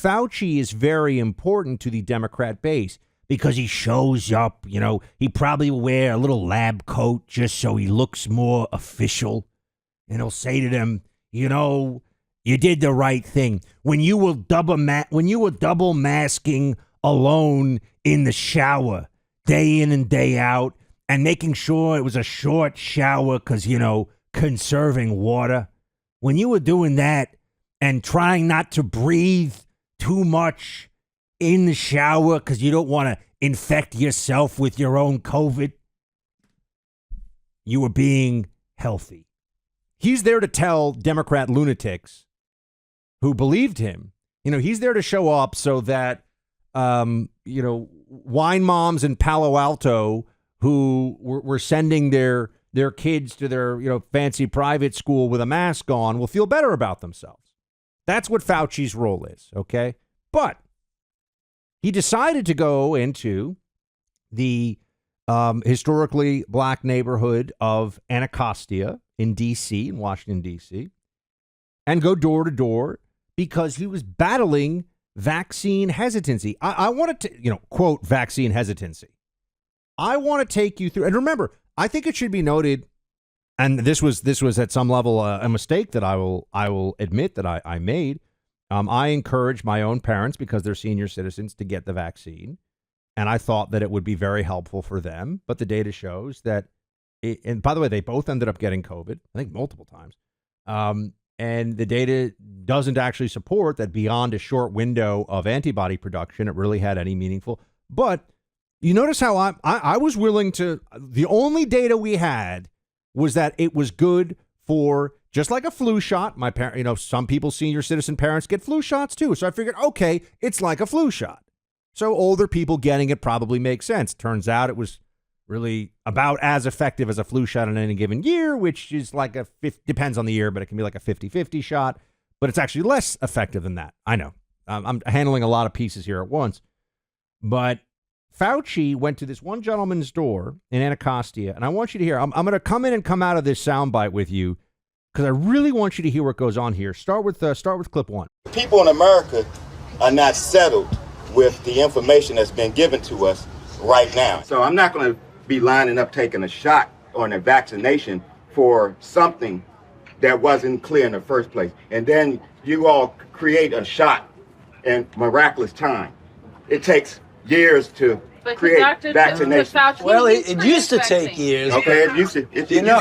Fauci is very important to the Democrat base because he shows up, he probably will wear a little lab coat just so he looks more official. And he'll say to them, you did the right thing. When you were double masking alone in the shower day in and day out and making sure it was a short shower because, conserving water. When you were doing that and trying not to breathe too much in the shower because you don't want to infect yourself with your own COVID, you were being healthy. He's there to tell Democrat lunatics who believed him, he's there to show up so that, wine moms in Palo Alto who were sending their kids to their, fancy private school with a mask on will feel better about themselves. That's what Fauci's role is, okay? But he decided to go into the historically black neighborhood of Anacostia in D.C., in Washington, D.C., and go door to door because he was battling vaccine hesitancy. I wanted to, quote, vaccine hesitancy. I want to take you through, and remember, I think it should be noted, and this was at some level a mistake that I will admit that I made. I encourage my own parents, because they're senior citizens, to get the vaccine. And I thought that it would be very helpful for them. But the data shows that, and by the way, they both ended up getting COVID, I think multiple times. And the data doesn't actually support that beyond a short window of antibody production, it really had any meaningful. But you notice how I was willing to, the only data we had was that it was good for, just like a flu shot. My parents, some people, senior citizen parents, get flu shots too. So I figured, okay, it's like a flu shot. So older people getting it probably makes sense. Turns out it was really about as effective as a flu shot in any given year, which is like depends on the year, but it can be like a 50-50 shot. But it's actually less effective than that. I know. I'm handling a lot of pieces here at once. But Fauci went to this one gentleman's door in Anacostia, and I want you to hear. I'm going to come in and come out of this soundbite with you because I really want you to hear what goes on here. Start with clip one. People in America are not settled with the information that's been given to us right now. So I'm not going to be lining up taking a shot or a vaccination for something that wasn't clear in the first place. And then you all create a shot in miraculous time. It takes years to create vaccination. Well, it used to take years. Okay, it used to. You know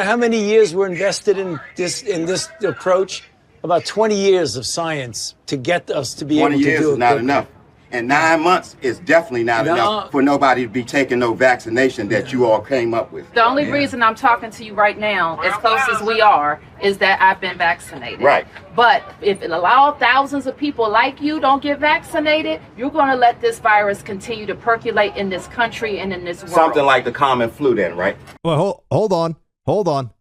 how many years were invested in this approach? About 20 years of science to get us to be able to do it. 20 years is not enough. And 9 months is definitely not enough for nobody to be taking no vaccination that you all came up with. The only reason I'm talking to you right now, as close as we are, is that I've been vaccinated. Right. But if it allows thousands of people like you don't get vaccinated, you're going to let this virus continue to percolate in this country and in this world. Something like the common flu then, right? Well, hold on.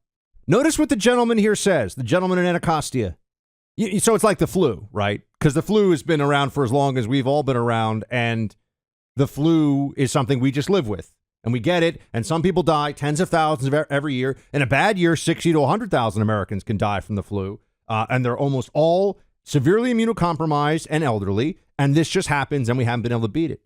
Notice what the gentleman here says, the gentleman in Anacostia. So it's like the flu, right? Because the flu has been around for as long as we've all been around, and the flu is something we just live with, and we get it, and some people die, tens of thousands every year. In a bad year, 60 to 100,000 Americans can die from the flu, and they're almost all severely immunocompromised and elderly, and this just happens, and we haven't been able to beat it.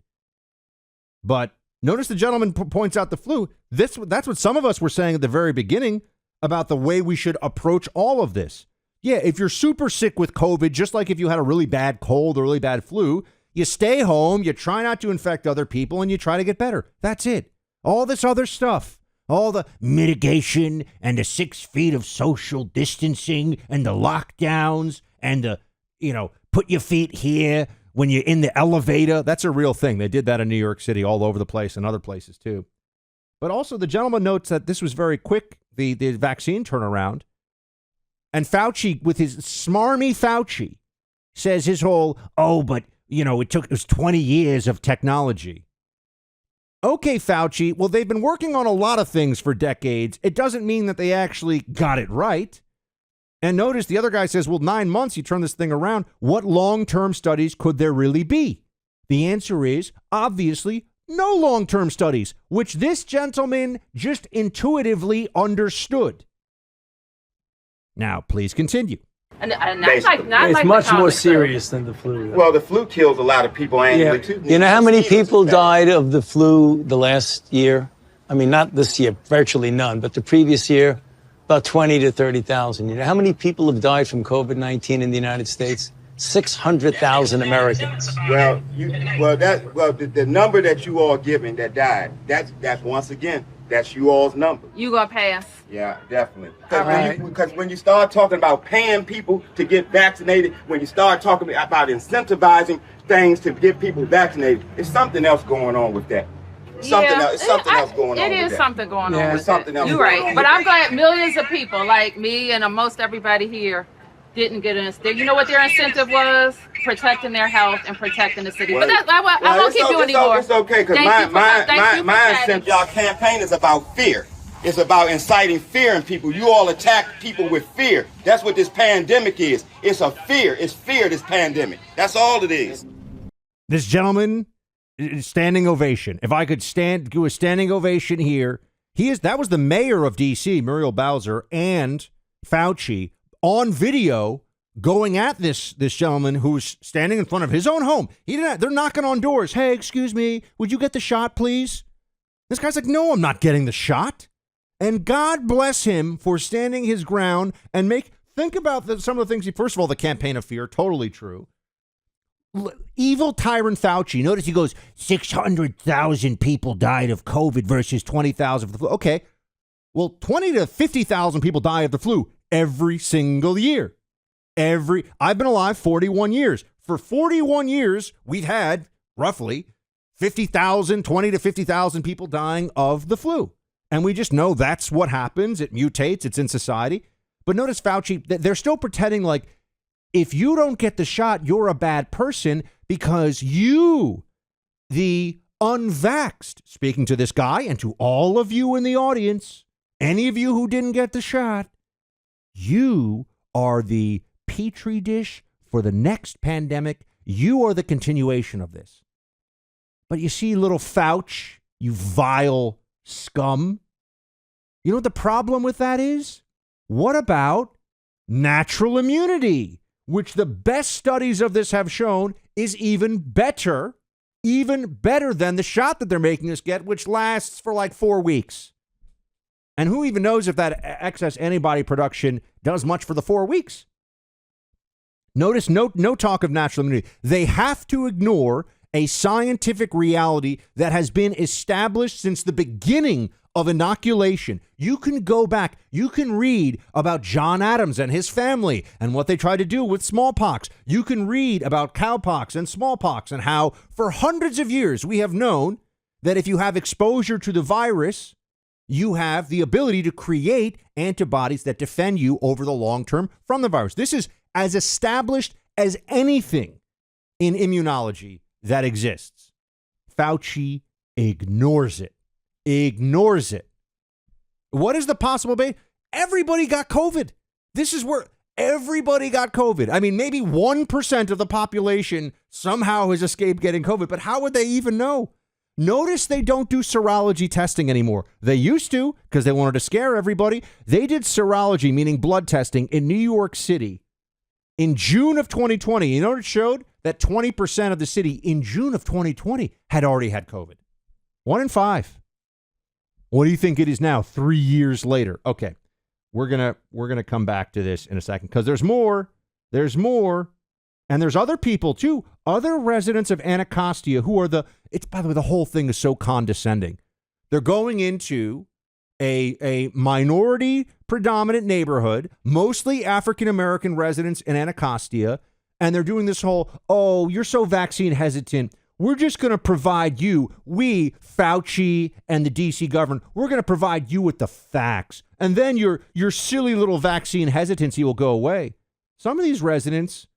But notice the gentleman points out the flu. That's what some of us were saying at the very beginning about the way we should approach all of this. Yeah, if you're super sick with COVID, just like if you had a really bad cold or really bad flu, you stay home, you try not to infect other people, and you try to get better. That's it. All this other stuff, all the mitigation and the 6 feet of social distancing and the lockdowns and the, put your feet here when you're in the elevator. That's a real thing. They did that in New York City, all over the place, and other places too. But also the gentleman notes that this was very quick, the vaccine turnaround. And Fauci, with his smarmy Fauci, says his whole, it was 20 years of technology. Okay, Fauci, well, they've been working on a lot of things for decades. It doesn't mean that they actually got it right. And notice the other guy says, well, 9 months, you turn this thing around. What long-term studies could there really be? The answer is, obviously, no long-term studies, which this gentleman just intuitively understood. Now, please continue. And that's like not It's like much the more comic book. serious than the flu. Well, the flu kills a lot of people annually, too. You know how many people died of the flu the last year? I mean, not this year, virtually none, but the previous year, about 20 to 30,000. You know how many people have died from COVID-19 in the United States? 600,000 Americans. Well, the number that you all giving that died, that's once again, that's you all's number. You gonna pass? Yeah, definitely. All right. Because when you start talking about paying people to get vaccinated, when you start talking about incentivizing things to get people vaccinated, there's something else going on with that. Something else going on. It is something going on. There's something else. You're going right, on but with I'm that. glad millions of people like me and most everybody here didn't get an incentive. You know what their incentive was? Protecting their health and protecting the city. But that's, I won't keep you anymore. It's okay, because my incentive, y'all campaign is about fear. It's about inciting fear in people. You all attack people with fear. That's what this pandemic is. It's a fear. It's fear, this pandemic. That's all it is. This gentleman, standing ovation. If I could do a standing ovation here, that was the mayor of D.C., Muriel Bowser, and Fauci on video going at this gentleman who's standing in front of his own home. They're knocking on doors. Hey, excuse me, would you get the shot, please? This guy's like, no, I'm not getting the shot. And God bless him for standing his ground and think about some of the things. First of all, the campaign of fear, totally true. Evil tyrant Fauci. Notice he goes, 600,000 people died of COVID versus 20,000 of the flu. Okay, well, 20 to 50,000 people die of the flu every single year. I've been alive 41 years. For 41 years, we've had roughly 20 to 50,000 people dying of the flu. And we just know that's what happens. It mutates. It's in society. But notice Fauci, they're still pretending like if you don't get the shot, you're a bad person because you, the unvaxxed, speaking to this guy and to all of you in the audience, any of you who didn't get the shot, you are the petri dish for the next pandemic. You are the continuation of this. But you see, little Fauch, you vile scum. You know what the problem with that is? What about natural immunity, which the best studies of this have shown is even better than the shot that they're making us get, which lasts for like 4 weeks. And who even knows if that excess antibody production does much for the 4 weeks? Notice no talk of natural immunity. They have to ignore a scientific reality that has been established since the beginning of inoculation. You can go back. You can read about John Adams and his family and what they tried to do with smallpox. You can read about cowpox and smallpox and how for hundreds of years we have known that if you have exposure to the virus, you have the ability to create antibodies that defend you over the long term from the virus. This is as established as anything in immunology that exists. Fauci ignores it. What is the possible base? Everybody got COVID. This is where everybody got COVID. I mean, maybe 1% of the population somehow has escaped getting COVID, but how would they even know? Notice they don't do serology testing anymore. They used to because they wanted to scare everybody. They did serology, meaning blood testing, in New York City in June of 2020. You know what it showed? That 20% of the city in June of 2020 had already had COVID. 1 in 5. What do you think it is now, 3 years later? Okay, we're gonna come back to this in a second because there's more. And there's other people, too, other residents of Anacostia who are by the way, the whole thing is so condescending. They're going into a minority predominant neighborhood, mostly African-American residents in Anacostia, and they're doing this whole, oh, you're so vaccine hesitant. We're just going to provide you, we, Fauci and the D.C. government, we're going to provide you with the facts. And then your silly little vaccine hesitancy will go away. Some of these residents,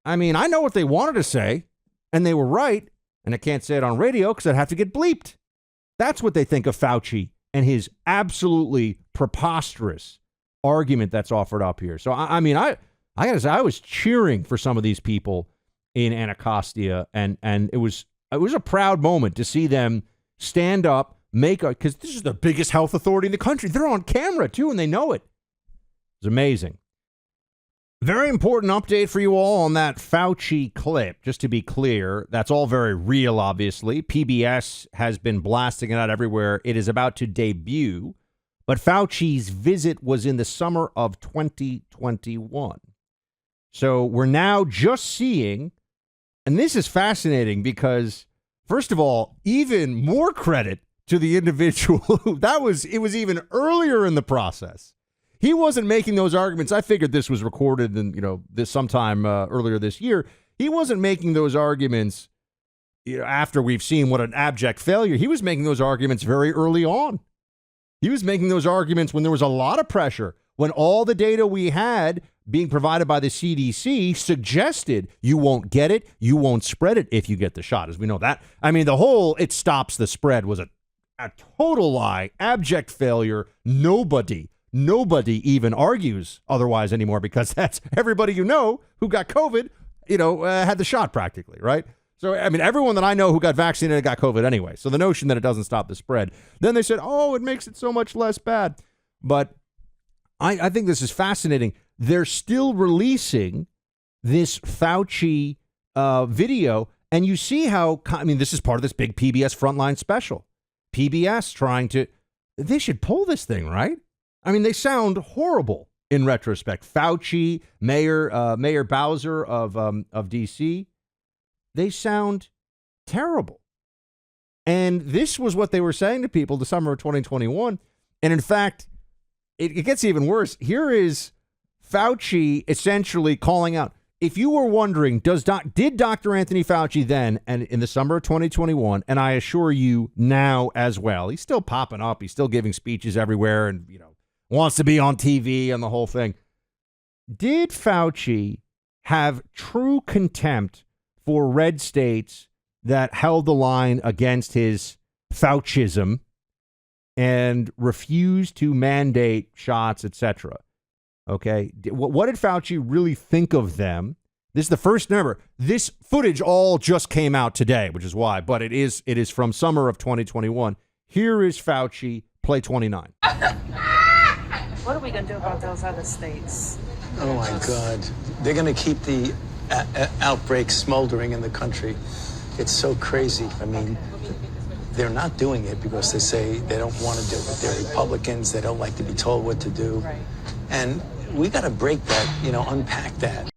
I mean, I know what they wanted to say, and they were right, and I can't say it on radio because I'd have to get bleeped. That's what they think of Fauci and his absolutely preposterous argument that's offered up here. So, I mean, I got to say, I was cheering for some of these people in Anacostia, and it was a proud moment to see them stand up, because this is the biggest health authority in the country. They're on camera, too, and they know it. It's amazing. Very important update for you all on that Fauci clip. Just to be clear, that's all very real, obviously. PBS has been blasting it out everywhere. It is about to debut, but Fauci's visit was in the summer of 2021. So we're now just seeing, and this is fascinating because, first of all, even more credit to the individual who it was even earlier in the process. He wasn't making those arguments. I figured this was recorded in, this sometime earlier this year. He wasn't making those arguments after we've seen what an abject failure. He was making those arguments very early on. He was making those arguments when there was a lot of pressure, when all the data we had being provided by the CDC suggested you won't get it, you won't spread it if you get the shot. As we know that. I mean, the whole it stops the spread was a total lie, abject failure. Nobody even argues otherwise anymore because that's everybody who got COVID, had the shot practically, right? So, I mean, everyone that I know who got vaccinated got COVID anyway. So the notion that it doesn't stop the spread. Then they said, it makes it so much less bad. But I think this is fascinating. They're still releasing this Fauci video. And you see how, this is part of this big PBS Frontline special. PBS they should pull this thing, right? I mean, they sound horrible in retrospect. Fauci, Mayor Bowser of D.C., they sound terrible. And this was what they were saying to people the summer of 2021. And in fact, it gets even worse. Here is Fauci essentially calling out. If you were wondering, did Dr. Anthony Fauci then, and in the summer of 2021, and I assure you now as well, he's still popping up. He's still giving speeches everywhere and, wants to be on TV and the whole thing. Did Fauci have true contempt for red states that held the line against his Faucism and refused to mandate shots, etc.? Okay. What did Fauci really think of them? This is the first number. This footage all just came out today, which is why, but it is from summer of 2021. Here is Fauci, play 29. What are we going to do about those other states? Oh, my God. They're going to keep the outbreak smoldering in the country. It's so crazy. I mean, they're not doing it because they say they don't want to do it. They're Republicans. They don't like to be told what to do. Right. And we got to break that, unpack that.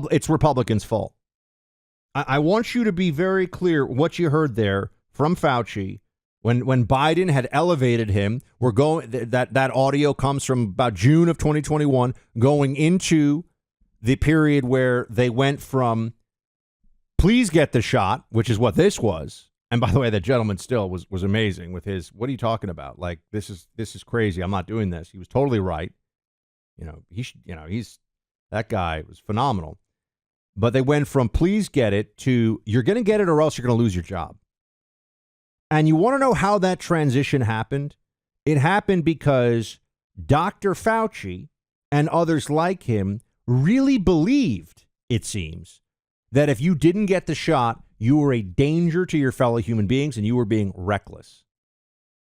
It's Republicans' fault. I want you to be very clear what you heard there from Fauci. When Biden had elevated him, that audio comes from about June of 2021, going into the period where they went from please get the shot, which is what this was. And by the way, that gentleman still was amazing with his, what are you talking about? Like, this is crazy. I'm not doing this. He was totally right. That guy was phenomenal. But they went from please get it to you're going to get it or else you're going to lose your job. And you want to know how that transition happened? It happened because Dr. Fauci and others like him really believed, it seems, that if you didn't get the shot, you were a danger to your fellow human beings and you were being reckless.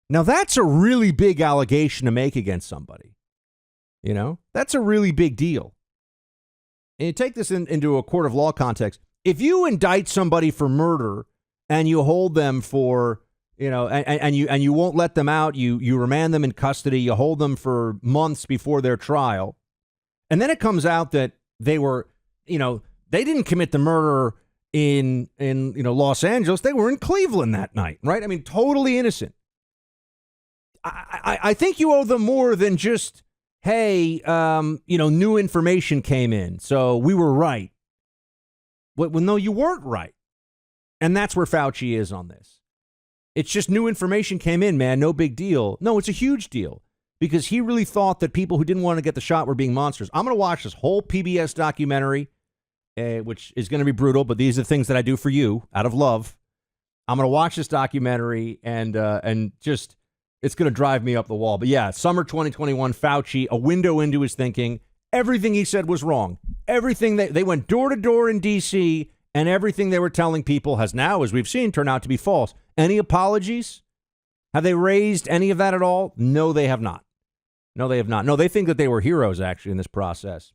Now, that's a really big allegation to make against somebody. That's a really big deal. And you take this into a court of law context. If you indict somebody for murder and you hold them for, and you won't let them out, you remand them in custody, you hold them for months before their trial, and then it comes out that they were, they didn't commit the murder in Los Angeles, they were in Cleveland that night, right? I mean, totally innocent. I think you owe them more than just, hey, new information came in, so we were right. Well, no, you weren't right. And that's where Fauci is on this. It's just new information came in, man. No big deal. No, it's a huge deal because he really thought that people who didn't want to get the shot were being monsters. I'm going to watch this whole PBS documentary, which is going to be brutal, but these are the things that I do for you out of love. I'm going to watch this documentary and just, it's going to drive me up the wall. But yeah, summer 2021, Fauci, a window into his thinking. Everything he said was wrong. Everything they went door to door in D.C., and everything they were telling people has now, as we've seen, turned out to be false. Any apologies? Have they raised any of that at all? No, they have not. No, they have not. No, they think that they were heroes, actually, in this process.